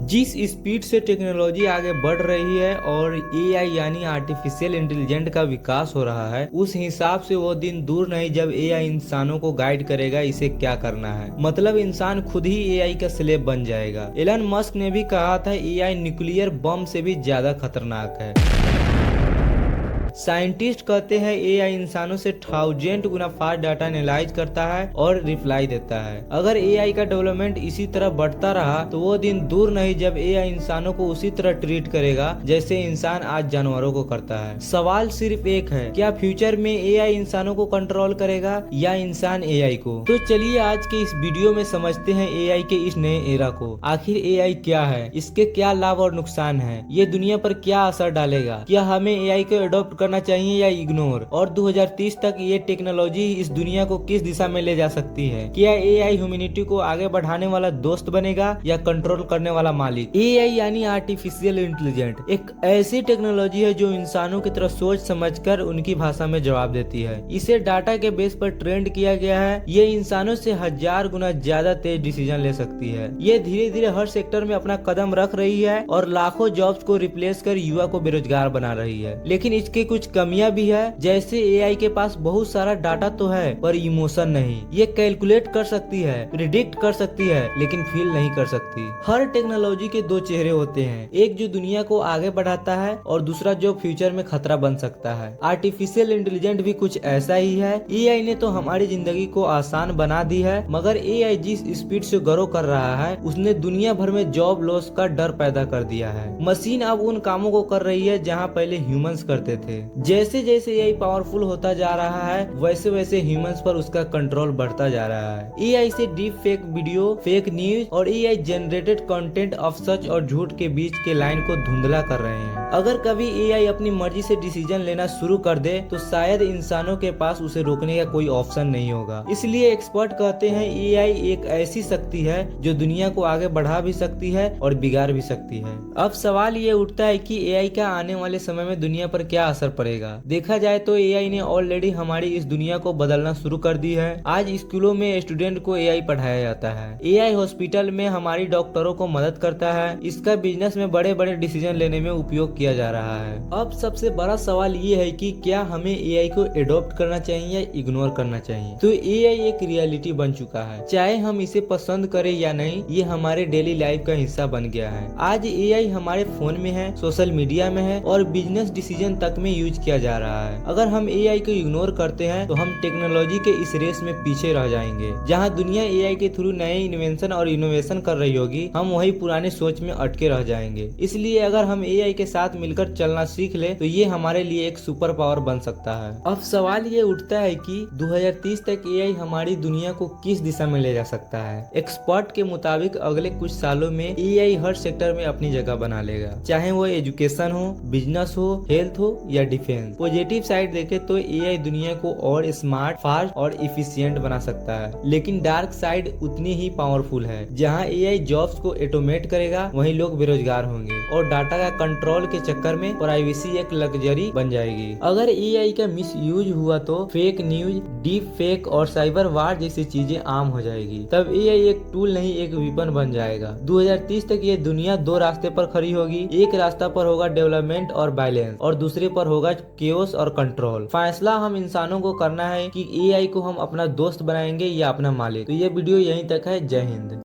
जिस स्पीड से टेक्नोलॉजी आगे बढ़ रही है और एआई यानी आर्टिफिशियल इंटेलिजेंट का विकास हो रहा है, उस हिसाब से वो दिन दूर नहीं जब एआई इंसानों को गाइड करेगा इसे क्या करना है। मतलब इंसान खुद ही एआई का स्लेव बन जाएगा। एलन मस्क ने भी कहा था एआई न्यूक्लियर बम से भी ज्यादा खतरनाक है। साइंटिस्ट कहते हैं एआई इंसानों से 1000 गुना फास्ट डाटा एनालाइज करता है और रिप्लाई देता है। अगर एआई का डेवलपमेंट इसी तरह बढ़ता रहा तो वो दिन दूर नहीं जब एआई इंसानों को उसी तरह ट्रीट करेगा जैसे इंसान आज जानवरों को करता है। सवाल सिर्फ एक है, क्या फ्यूचर में एआई इंसानों को कंट्रोल करेगा या इंसान एआई को? तो चलिए आज के इस वीडियो में समझते हैं एआई के इस नए एरा को। आखिर एआई क्या है, इसके क्या लाभ और नुकसान है, ये दुनिया पर क्या असर डालेगा, क्या हमें एआई को अडॉप्ट करना चाहिए या इग्नोर, और 2030 तक ये टेक्नोलॉजी इस दुनिया को किस दिशा में ले जा सकती है। क्या एआई ह्यूमैनिटी को आगे बढ़ाने वाला दोस्त बनेगा या कंट्रोल करने वाला मालिक? एआई यानी आर्टिफिशियल इंटेलिजेंट एक ऐसी टेक्नोलॉजी है जो इंसानों की तरह सोच समझकर उनकी भाषा में जवाब देती है। इसे डाटा के बेस पर ट्रेंड किया गया है। ये इंसानों से 1000 गुना ज्यादा तेज डिसीजन ले सकती है। ये धीरे धीरे हर सेक्टर में अपना कदम रख रही है और लाखों जॉब्स को रिप्लेस कर युवा को बेरोजगार बना रही है। लेकिन इसके कुछ कमियां भी है, जैसे एआई के पास बहुत सारा डाटा तो है पर इमोशन नहीं। ये कैलकुलेट कर सकती है, प्रिडिक्ट कर सकती है, लेकिन फील नहीं कर सकती। हर टेक्नोलॉजी के दो चेहरे होते हैं, एक जो दुनिया को आगे बढ़ाता है और दूसरा जो फ्यूचर में खतरा बन सकता है। आर्टिफिशियल इंटेलिजेंट भी कुछ ऐसा ही है। एआई ने तो हमारी जिंदगी को आसान बना दी है, मगर एआई जिस स्पीड से ग्रो कर रहा है उसने दुनिया भर में जॉब लॉस का डर पैदा कर दिया है। मशीन अब उन कामों को कर रही है जहाँ पहले ह्यूमंस करते थे। जैसे जैसे एआई पावरफुल होता जा रहा है वैसे वैसे ह्यूमंस पर उसका कंट्रोल बढ़ता जा रहा है। एआई से deep fake video, fake news और एआई जनरेटेड कंटेंट ऑफ सच और झूठ के बीच के लाइन को धुंधला कर रहे हैं। अगर कभी एआई अपनी मर्जी से डिसीजन लेना शुरू कर दे तो शायद इंसानों के पास उसे रोकने का कोई ऑप्शन नहीं होगा। इसलिए एक्सपर्ट कहते हैं एआई एक ऐसी शक्ति है जो दुनिया को आगे बढ़ा भी सकती है और बिगाड़ भी सकती है। अब सवाल ये उठता है कि एआई का आने वाले समय में दुनिया पर क्या असर पड़ेगा। देखा जाए तो एआई ने ऑलरेडी हमारी इस दुनिया को बदलना शुरू कर दी है। आज स्कूलों में स्टूडेंट को एआई पढ़ाया जाता है। एआई हॉस्पिटल में हमारी डॉक्टरों को मदद करता है। इसका बिजनेस में बड़े बड़े डिसीजन लेने में उपयोग किया जा रहा है। अब सबसे बड़ा सवाल ये है कि क्या हमें एआई को एडॉप्ट करना चाहिए या इग्नोर करना चाहिए। तो एआई एक रियलिटी बन चुका है, चाहे हम इसे पसंद करें या नहीं, ये हमारे डेली लाइफ का हिस्सा बन गया है। आज एआई हमारे फोन में है, सोशल मीडिया में है और बिजनेस डिसीजन तक में यूज किया जा रहा है। अगर हम एआई को इग्नोर करते हैं तो हम टेक्नोलॉजी के इस रेस में पीछे रह जाएंगे। जहां दुनिया एआई के थ्रू नए इन्वेंशन और इनोवेशन कर रही होगी, हम वही पुराने सोच में अटके रह जाएंगे। इसलिए अगर हम एआई के साथ मिलकर चलना सीख ले तो ये हमारे लिए एक सुपर पावर बन सकता है। अब सवाल ये उठता है कि 2030 तक एआई हमारी दुनिया को किस दिशा में ले जा सकता है। एक्सपर्ट के मुताबिक अगले कुछ सालों में एआई हर सेक्टर में अपनी जगह बना लेगा, चाहे वो एजुकेशन हो, बिजनेस हो, हेल्थ हो या डिफेंस। पॉजिटिव साइड देखे तो एआई दुनिया को और स्मार्ट, फास्ट और इफिशिएंट बना सकता है, लेकिन डार्क साइड उतनी ही पावरफुल है। जहां एआई जॉब्स को ऑटोमेट करेगा वहीं लोग बेरोजगार होंगे और डाटा का कंट्रोल के चक्कर में प्राइवेसी एक लग्जरी बन जाएगी। अगर एआई का मिसयूज हुआ तो फेक न्यूज, डीप फेक और साइबर वार जैसी चीजें आम हो जाएगी। तब एआई एक टूल नहीं एक वेपन बन जाएगा। 2030 तक ये दुनिया दो रास्ते पर खड़ी होगी। एक रास्ता पर होगा डेवलपमेंट और बैलेंस और दूसरे पर होगा केओस और कंट्रोल। फैसला हम इंसानों को करना है कि एआई को हम अपना दोस्त बनाएंगे या अपना मालिक। तो ये वीडियो यहीं तक है। जय हिंद।